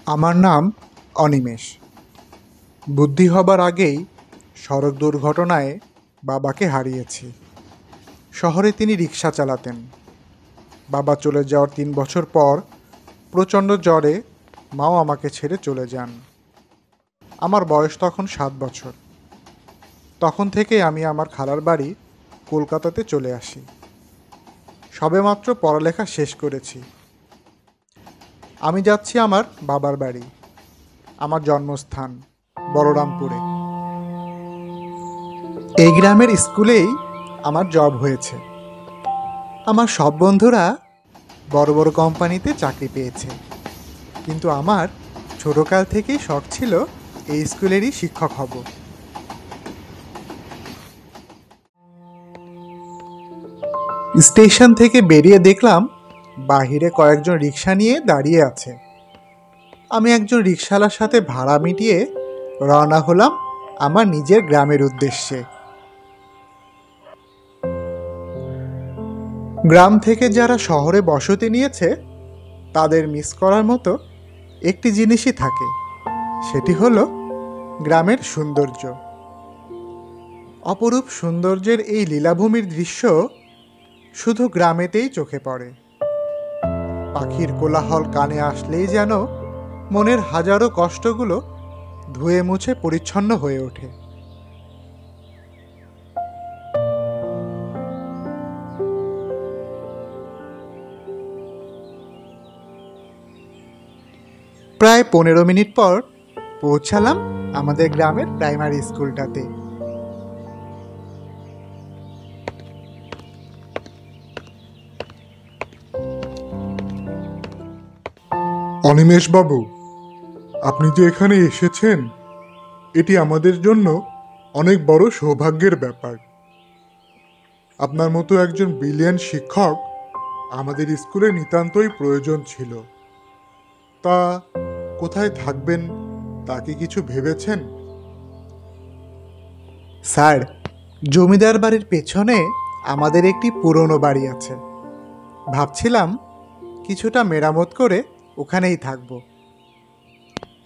আমার নাম অনিমেষ। বুদ্ধি হবার আগেই সড়ক দুর্ঘটনায় বাবাকে হারিয়েছি। শহরে তিনি রিক্সা চালাতেন। বাবা চলে যাওয়ার 3 বছর পর প্রচণ্ড জ্বরে মাও আমাকে ছেড়ে চলে যান। আমার বয়স তখন 7 বছর। তখন থেকে আমি আমার খালার বাড়ি কলকাতাতে চলে আসি। সবেমাত্র পড়ালেখা শেষ করেছি। আমি যাচ্ছি আমার বাবার বাড়ি, আমার জন্মস্থান বলরামপুরে। এই গ্রামের স্কুলেই আমার জব হয়েছে। আমার সব বন্ধুরা বড় বড় কোম্পানিতে চাকরি পেয়েছে, কিন্তু আমার ছোটকাল থেকেই শখ ছিল এই স্কুলেরই শিক্ষক হব। স্টেশন থেকে বেরিয়ে দেখলাম বাহিরে কয়েকজন রিক্সা নিয়ে দাঁড়িয়ে আছে। আমি একজন রিক্সাওয়ালার সাথে ভাড়া মিটিয়ে রওনা হলাম আমার নিজের গ্রামের উদ্দেশ্যে। গ্রাম থেকে যারা শহরে বসতি নিয়েছে তাদের মিস করার মতো একটি জিনিসই থাকে, সেটি হলো গ্রামের সৌন্দর্য। অপরূপ সৌন্দর্যের এই লীলাভূমির দৃশ্য শুধু গ্রামেতেই চোখে পড়ে। পাখির কোলাহল কানে আসলেই যেন মনের হাজারো কষ্টগুলো ধুয়ে মুছে পরিচ্ছন্ন হয়ে ওঠে। প্রায় 15 মিনিট পর পৌঁছালাম আমাদের গ্রামের প্রাইমারি স্কুলটাতে। অনিমেষ বাবু, আপনি যে এখানে এসেছেন এটি আমাদের জন্য অনেক বড় সৌভাগ্যের ব্যাপার। আপনার মতো একজন ব্রিলিয়ান্ট শিক্ষক আমাদের স্কুলে নিতান্তই প্রয়োজন ছিল। তা কোথায় থাকবেন তা কি কিছু ভেবেছেন? স্যার, জমিদার বাড়ির পেছনে আমাদের একটি পুরনো বাড়ি আছে। ভাবছিলাম কিছুটা মেরামত করে ওখানেই থাকব।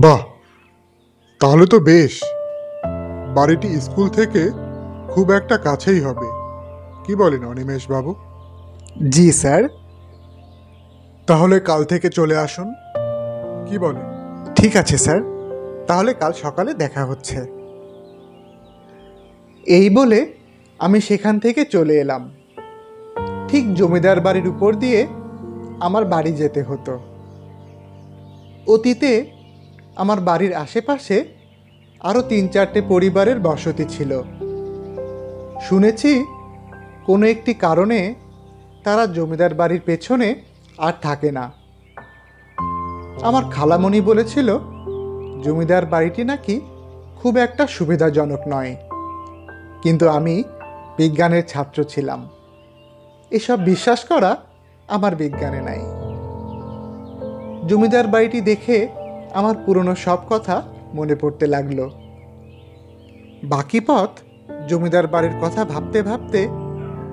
বাহ, তাহলে তো বেশ। বাড়িটি স্কুল থেকে খুব একটা কাছেই হবে, কি বলেন অনিমেষ বাবু? জি স্যার। তাহলে কাল থেকে চলে আসুন, কি বলেন? ঠিক আছে স্যার, তাহলে কাল সকালে দেখা হচ্ছে। এই বলে আমি সেখান থেকে চলে এলাম। ঠিক জমিদার বাড়ির উপর দিয়ে আমার বাড়ি যেতে হতো। অতীতে আমার বাড়ির আশেপাশে আরও 3-4টে পরিবারের বসতি ছিল। শুনেছি কোনো একটি কারণে তারা জমিদার বাড়ির পেছনে আর থাকে না। আমার খালামণি বলেছিল জমিদার বাড়িটি নাকি খুব একটা সুবিধাজনক নয়, কিন্তু আমি বিজ্ঞানের ছাত্র ছিলাম, এসব বিশ্বাস করা আমার বিজ্ঞানে নাই। জমিদার বাড়িটি দেখে আমার পুরনো সব কথা মনে পড়তে লাগলো। বাকি পথ জমিদার বাড়ির কথা ভাবতে ভাবতে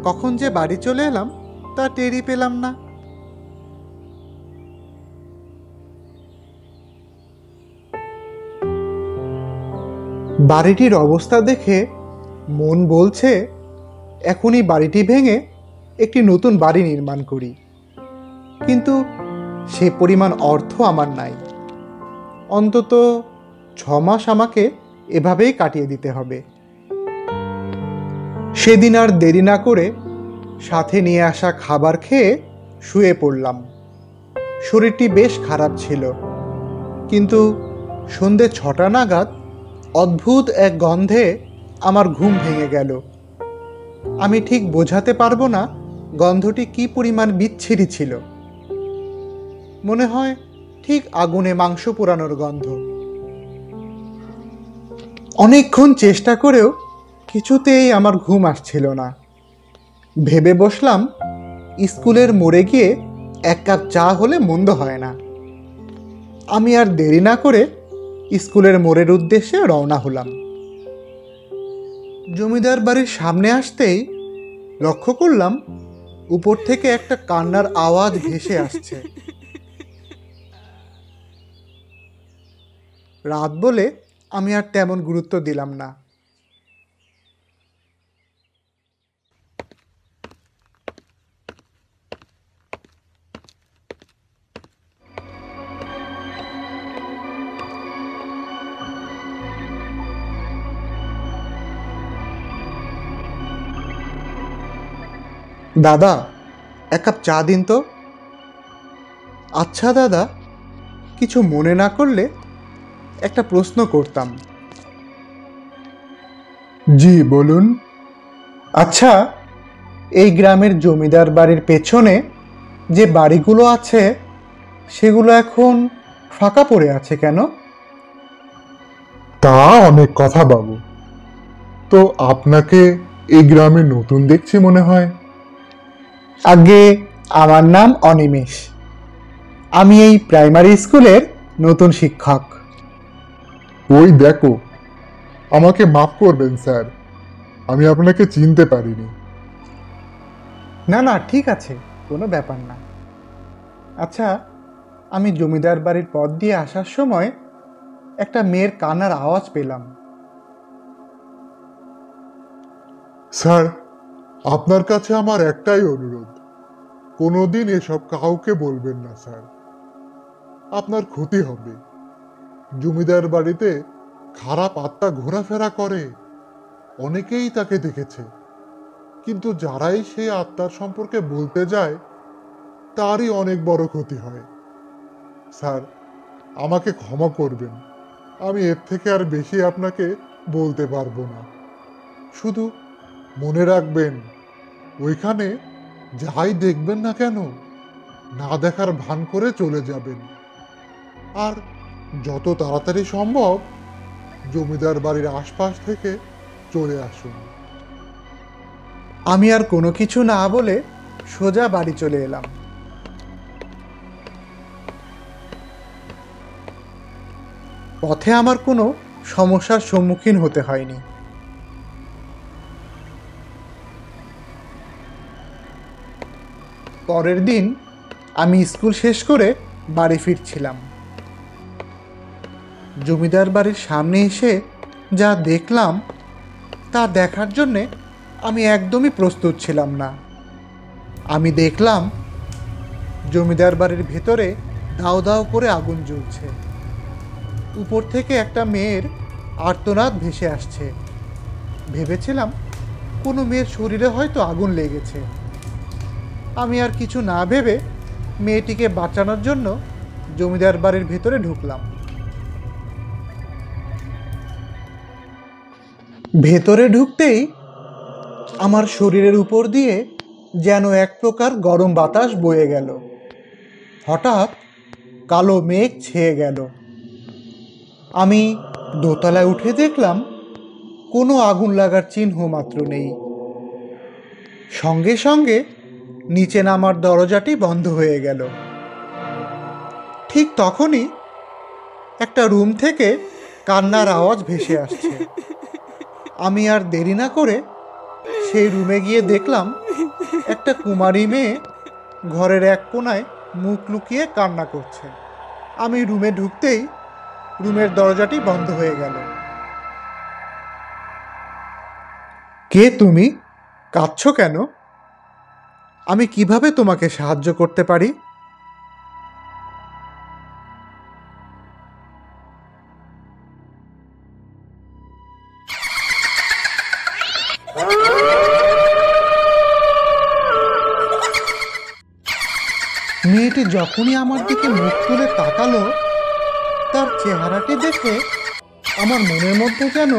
কখন যে বাড়ি চলে এলাম তা টেরই পেলাম না। বাড়িটির অবস্থা দেখে মন বলছে এখনই বাড়িটি ভেঙে একটি নতুন বাড়ি নির্মাণ করি, কিন্তু সে পরিমাণ অর্থ আমার নাই। অন্তত 6 মাস আমাকে এভাবেই কাটিয়ে দিতে হবে। সেদিন আর দেরি না করে সাথে নিয়ে আসা খাবার খেয়ে শুয়ে পড়লাম। শরীরটি বেশ খারাপ ছিল, কিন্তু সন্ধে 6টা নাগাদ অদ্ভুত এক গন্ধে আমার ঘুম ভেঙে গেল। আমি ঠিক বোঝাতে পারবো না গন্ধটি কি পরিমাণ বিচ্ছিরি ছিল। মনে হয় ঠিক আগুনে মাংস পোড়ানোর গন্ধ। অনেকক্ষণ চেষ্টা করেও কিছুতেই আমার ঘুম আসছিল না। ভেবে বসলাম স্কুলের মোড়ে গিয়ে 1 কাপ চা হলে মন্দ হয় না। আমি আর দেরি না করে স্কুলের মোড়ের উদ্দেশ্যে রওনা হলাম। জমিদার বাড়ির সামনে আসতেই লক্ষ্য করলাম উপর থেকে একটা কান্নার আওয়াজ ভেসে আসছে। রাত বলে আমি আর তেমন গুরুত্ব দিলাম না। দাদা, এক কাপ চা দিন তো। আচ্ছা দাদা, কিছু মনে না করলে একটা প্রশ্ন করতাম। জি বলুন। আচ্ছা, এই গ্রামের জমিদার বাড়ির পেছনে যে বাড়িগুলো আছে সেগুলো এখন ফাঁকা পড়ে আছে কেন? তা অনেক কথা বাবু। তো আপনাকে এই গ্রামে নতুন দেখছি মনে হয়। আগে, আমার নাম অনিমেষ। আমি এই প্রাইমারি স্কুলের নতুন শিক্ষক। ওই দেখো, আমাকে মাফ করবেন স্যার, আমি আপনাকে চিনতে পারিনি। না না, ঠিক আছে, কোনো ব্যাপার না। আচ্ছা, আমি জমিদার বাড়ির পথ দিয়ে আসার সময় একটা মেয়ের কান্নার আওয়াজ পেলাম। স্যার, আপনার কাছে আমার একটাই অনুরোধ, কোনোদিন এসব কাউকে বলবেন না স্যার, আপনার ক্ষতি হবে। জমিদার বাড়িতে খারাপ আত্মা ঘোরাফেরা করে, অনেকেই তাকে দেখেছে, কিন্তু যারাই সেই আত্মার সম্পর্কে বলতে যায় তারই অনেক বড় ক্ষতি হয়। স্যার, আমাকে ক্ষমা করবেন, আমি এর থেকে আর বেশি আপনাকে বলতে পারবো না। শুধু মনে রাখবেন, ওইখানে যাই দেখবেন না কেন, না দেখার ভান করে চলে যাবেন। আর যত তাড়াতাড়ি সম্ভব জমিদার বাড়ির আশপাশ থেকে চলে আসুন। আমি আর কোনো কিছু না বলে সোজা বাড়ি চলে এলাম। পথে আমার কোনো সমস্যার সম্মুখীন হতে হয়নি। পরের দিন আমি স্কুল শেষ করে বাড়ি ফিরছিলাম। জমিদার বাড়ির সামনে এসে যা দেখলাম তা দেখার জন্যে আমি একদমই প্রস্তুত ছিলাম না। আমি দেখলাম জমিদার বাড়ির ভেতরে দাউ দাউ করে আগুন জ্বলছে। উপর থেকে একটা মেয়ের আর্তনাদ ভেসে আসছে। ভেবেছিলাম কোনো মেয়ের শরীরে হয়তো আগুন লেগেছে। আমি আর কিছু না ভেবে মেয়েটিকে বাঁচানোর জন্য জমিদার বাড়ির ভেতরে ঢুকলাম। ভেতরে ঢুকতেই আমার শরীরের উপর দিয়ে যেন এক প্রকার গরম বাতাস বয়ে গেল। হঠাৎ কালো মেঘ ছেয়ে গেল। আমি দোতলায় উঠে দেখলাম কোনো আগুন লাগার চিহ্ন মাত্র নেই। সঙ্গে সঙ্গে নিচে নামার দরজাটি বন্ধ হয়ে গেল। ঠিক তখনই একটা রুম থেকে কান্নার আওয়াজ ভেসে আসছে। আমি আর দেরি না করে সেই রুমে গিয়ে দেখলাম একটা কুমারী মেয়ে ঘরের এক কোণায় মুখ লুকিয়ে কান্না করছে। আমি রুমে ঢুকতেই রুমের দরজাটি বন্ধ হয়ে গেল। কে তুমি? কাঁদছো কেন? আমি কিভাবে তোমাকে সাহায্য করতে পারি? মেয়েটি যখনই আমার দিকে মুখ তুলে তাকালো, তার চেহারাটি দেখে আমার মনের মধ্যে যেন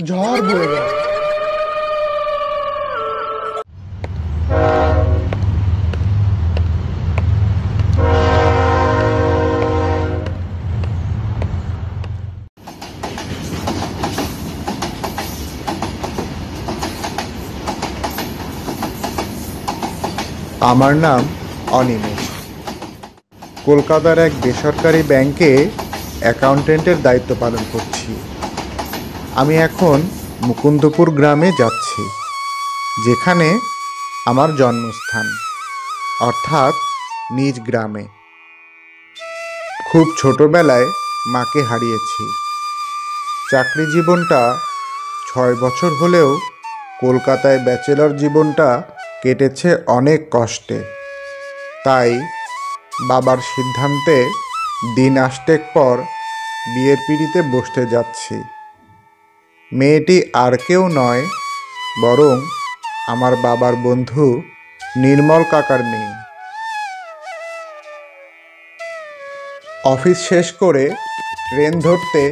ঝড় বয়ে গেল। আমার নাম অনিমেষ। কলকাতার এক বেসরকারি ব্যাংকে অ্যাকাউন্টেন্টের দায়িত্ব পালন করছি। আমি এখন মুকুন্দপুর গ্রামে যাচ্ছি, যেখানে আমার জন্মস্থান, অর্থাৎ নিজ গ্রামে। খুব ছোটবেলায় মাকে হারিয়েছি। চাকরি জীবনটা 6 বছর হলেও কলকাতায় ব্যাচেলর জীবনটা কেটেছে অনেক কষ্টে। তাই বাবার সিদ্ধান্তে দিন আষ্টেক পর বিয়ের পিঁড়িতে বসতে যাচ্ছি। মেয়েটি আর কেউ নয়, বরং আমার বাবার বন্ধু নির্মল কাকার মেয়ে। অফিস শেষ করে ট্রেন ধরতে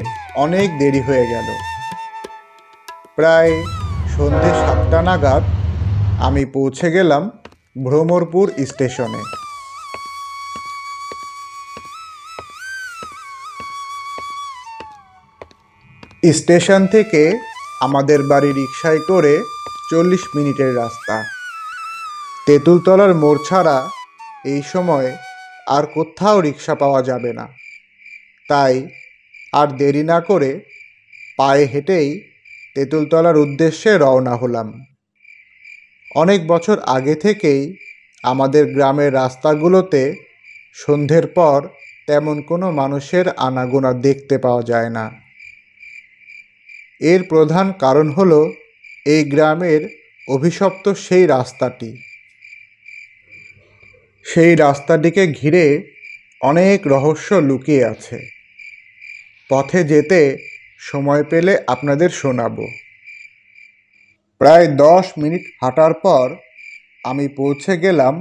অনেক দেরি হয়ে গেল। প্রায় সন্ধে 7টা নাগাদ আমি পৌঁছে গেলাম ভ্রমরপুর স্টেশনে। স্টেশন থেকে আমাদের বাড়ি রিকশায় করে 40 মিনিটের রাস্তা। তেঁতুলতলার মোড় ছাড়া এই সময় আর কোথাও রিকশা পাওয়া যাবে না। তাই আর দেরি না করে পায়ে হেঁটেই তেঁতুলতলার উদ্দেশ্যে রওনা হলাম। অনেক বছর আগে থেকেই আমাদের গ্রামের রাস্তাগুলোতে সন্ধ্যের পর তেমন কোনো মানুষের আনাগোনা দেখতে পাওয়া যায় না। এর প্রধান কারণ হলো এই গ্রামের অভিশপ্ত সেই রাস্তাটি। সেই রাস্তাটিকে ঘিরে অনেক রহস্য লুকিয়ে আছে। পথে যেতে সময় পেলে আপনাদের শোনাবো। প্রায় 10 মিনিট হাঁটার পর আমি পৌঁছে গেলাম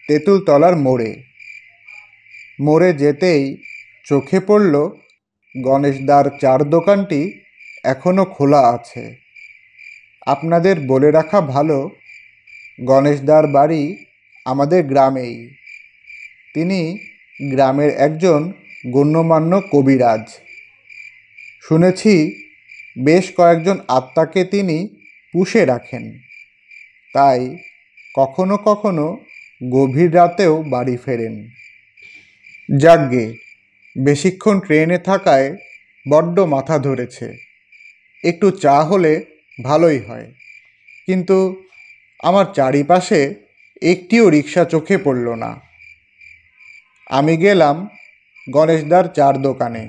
তেঁতুলতলার মোড়ে। মোড়ে যেতেই চোখে পড়ল গণেশদার চার দোকানটি এখনও খোলা আছে। আপনাদের বলে রাখা ভালো, গণেশদার বাড়ি আমাদের গ্রামেই। তিনি গ্রামের একজন গণ্যমান্য কবিরাজ। শুনেছি বেশ কয়েকজন আত্মাকে তিনি পুষে রাখেন। তাই কখনো কখনো গভীর রাতেও বাড়ি ফেরেন। যাকগে, বেশিক্ষণ ট্রেনে থাকায় বড্ড মাথা ধরেছে। একটু চা হলে ভালোই হয়, কিন্তু আমার চারিপাশে একটিও রিকশা চোখে পড়ল না। আমি গেলাম গণেশদার চার দোকানে।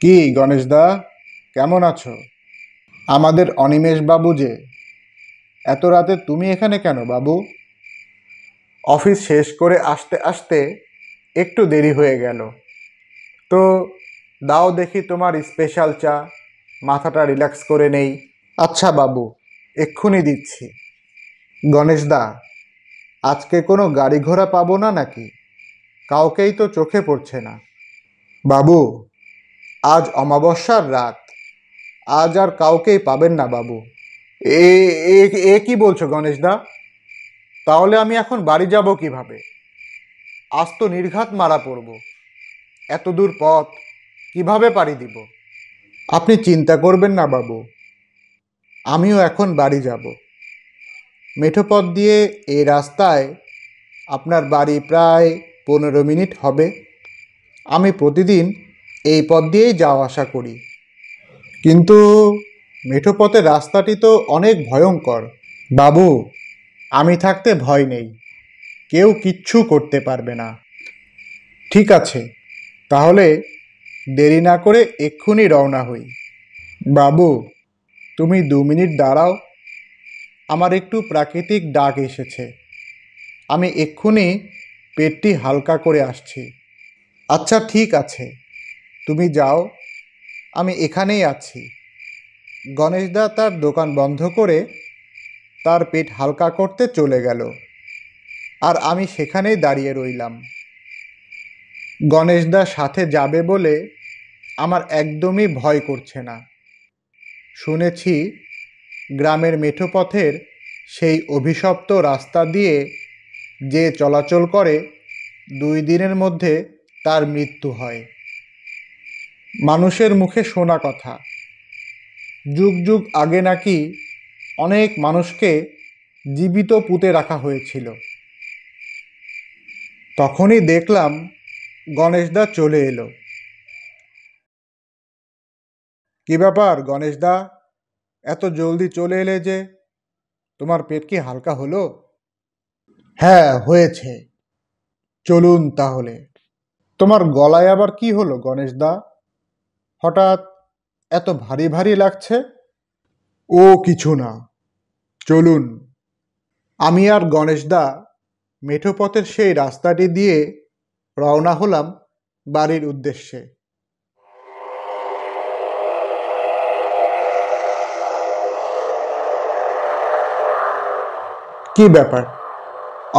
কি গণেশদা, কেমন আছো? আমাদের অনিমেষ বাবু যে। এত রাতে তুমি এখানে কেন বাবু? অফিস শেষ করে আসতে আসতে একটু দেরি হয়ে গেল। তো দাও দেখি তোমার স্পেশাল চা, মাথাটা রিল্যাক্স করে নেই। আচ্ছা বাবু, এক্ষুনি দিচ্ছি। গণেশদা, আজকে কোনো গাড়ি ঘোড়া পাবো না নাকি? কাউকেই তো চোখে পড়ছে না। বাবু, আজ অমাবস্যার রাত, আজ আর কাউকেই পাবেন না বাবু। এ এ এ কি বলছো গণেশদা? তাহলে আমি এখন বাড়ি যাব কিভাবে? আজ তো নির্ঘাত মারা পড়ব। এত দূর পথ কিভাবে পাড়ি দিব? আপনি চিন্তা করবেন না বাবু, আমিও এখন বাড়ি যাব। মেঠো পথ দিয়ে এই রাস্তায় আপনার বাড়ি প্রায় 15 মিনিট হবে। আমি প্রতিদিন এই পথ দিয়েই যাওয়া আসা করি। কিন্তু মেঠো পথের রাস্তাটি তো অনেক ভয়ঙ্কর। বাবু, আমি থাকতে ভয় নেই, কেউ কিচ্ছু করতে পারবে না। ঠিক আছে, তাহলে দেরি না করে এক্ষুনি রওনা হই। বাবু, তুমি 2 মিনিট দাঁড়াও, আমার একটু প্রাকৃতিক ডাক এসেছে। আমি এক্ষুনি পেটটি হালকা করে আসছি। আচ্ছা ঠিক আছে, তুমি যাও, আমি এখানেই আছি। গণেশদা তার দোকান বন্ধ করে তার পেট হালকা করতে চলে গেল, আর আমি সেখানেই দাঁড়িয়ে রইলাম। গণেশদা সাথে যাবে বলে আমার একদমই ভয় করছে না। শুনেছি গ্রামের মেঠো পথের সেই অভিশপ্ত রাস্তা দিয়ে যে চলাচল করে 2 দিনের মধ্যে তার মৃত্যু হয়। মানুষের মুখে শোনা কথা, যুগ যুগ আগে নাকি অনেক মানুষকে জীবিত পুঁতে রাখা হয়েছিল। তখনই দেখলাম গণেশদা চলে এলো। কি ব্যাপার গণেশদা, এত জলদি চলে এলে যে? তোমার পেট কি হালকা হলো? হ্যাঁ, হয়েছে। চলুন তাহলে। তোমার গলায় আবার কি হলো গণেশদা? হঠাৎ এত ভারী ভারী লাগছে। ও কিছু না, চলুন। আমি আর গণেশদা মেঠো পথের সেই রাস্তাটি দিয়ে রওনা হলাম বাড়ির উদ্দেশ্যে। কি ব্যাপার,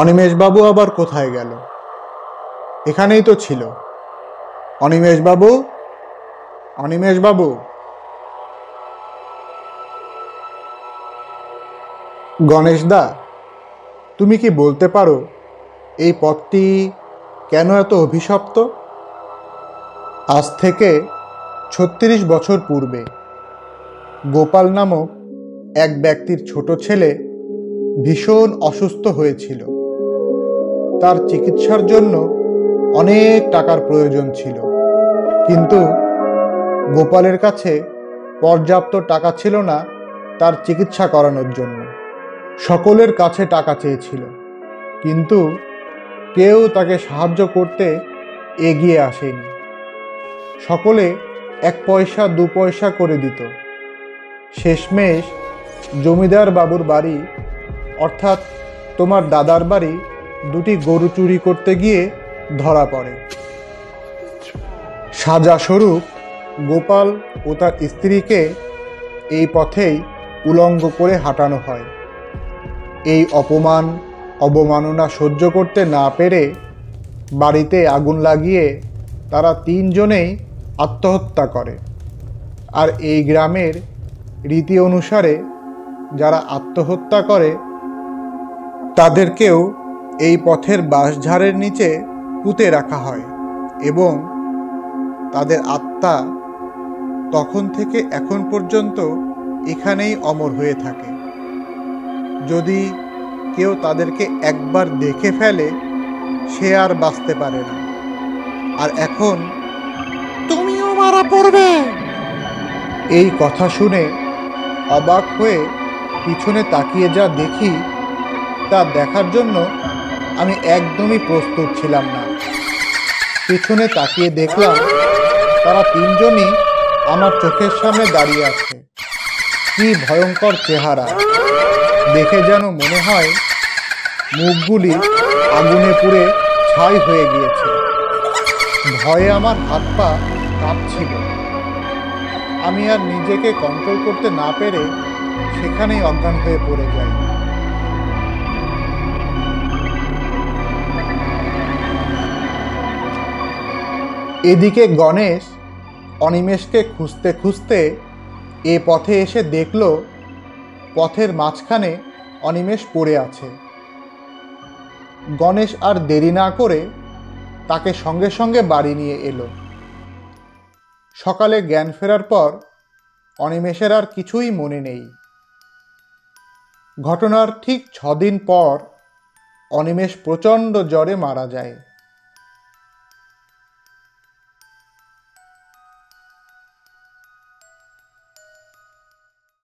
অনিমেষবাবু আবার কোথায় গেল? এখানেই তো ছিল। অনিমেষবাবু, অনিমেষবাবু। গণেশদা, তুমি কি বলতে পারো এই পথটি কেন এত অভিশপ্ত? আজ থেকে ৩৬ বছর পূর্বে গোপাল নামক এক ব্যক্তির ছোট ছেলে ভীষণ অসুস্থ হয়েছিল। তার চিকিৎসার জন্য অনেক টাকার প্রয়োজন ছিল, কিন্তু গোপালের কাছে পর্যাপ্ত টাকা ছিল না তার চিকিৎসা করানোর জন্য। সকলের কাছে টাকা চেয়েছিল, কিন্তু কেউ তাকে সাহায্য করতে এগিয়ে আসেনি। সকলে ১ পয়সা ২ পয়সা করে দিত। শেষমেশ জমিদার বাবুর বাড়ি, অর্থাৎ তোমার দাদার বাড়ি, ২টি গরু চুরি করতে গিয়ে ধরা পড়ে। সাজাস্বরূপ গোপাল ও তার স্ত্রীকে এই পথেই উলঙ্গ করে হাঁটানো হয়। এই অপমান অবমাননা সহ্য করতে না পেরে বাড়িতে আগুন লাগিয়ে তারা ৩ জনেই আত্মহত্যা করে। আর এই গ্রামের রীতি অনুসারে যারা আত্মহত্যা করে তাদেরকেও এই পথের বাঁশঝাড়ের নিচে পুঁতে রাখা হয় এবং তাদের আত্মা তখন থেকে এখন পর্যন্ত এখানেই অমর হয়ে থাকে। যদি কেউ তাদেরকে একবার দেখে ফেলে, সে আর বাঁচতে পারে না। আর এখন তুমিও মারা পড়বে। এই কথা শুনে অবাক হয়ে পিছনে তাকিয়ে যা দেখি, তা দেখার জন্য আমি একদমই প্রস্তুত ছিলাম না। পিছনে তাকিয়ে দেখলাম তারা ৩ জনই আমার চোখের সামনে দাঁড়িয়ে আছে। কি ভয়ঙ্কর চেহারা! দেখে যেন মনে হয় মুখগুলি আগুনে পুড়ে ছাই হয়ে গিয়েছে। ভয়ে আমার হাত পা কাঁপছিল। আমি আর নিজেকে কন্ট্রোল করতে না পেরে সেখানেই অজ্ঞান হয়ে পড়ে যাই। এদিকে গণেশ অনিমেষকে খুঁজতে খুঁজতে এ পথে এসে দেখল পথের মাঝখানে অনিমেষ পড়ে আছে। গণেশ আর দেরি না করে তাকে সঙ্গে সঙ্গে বাড়ি নিয়ে এলো। সকালে জ্ঞান ফেরার পর অনিমেষের আর কিছুই মনে নেই। ঘটনার ঠিক ৬ দিন পর অনিমেষ প্রচণ্ড জ্বরে মারা যায়।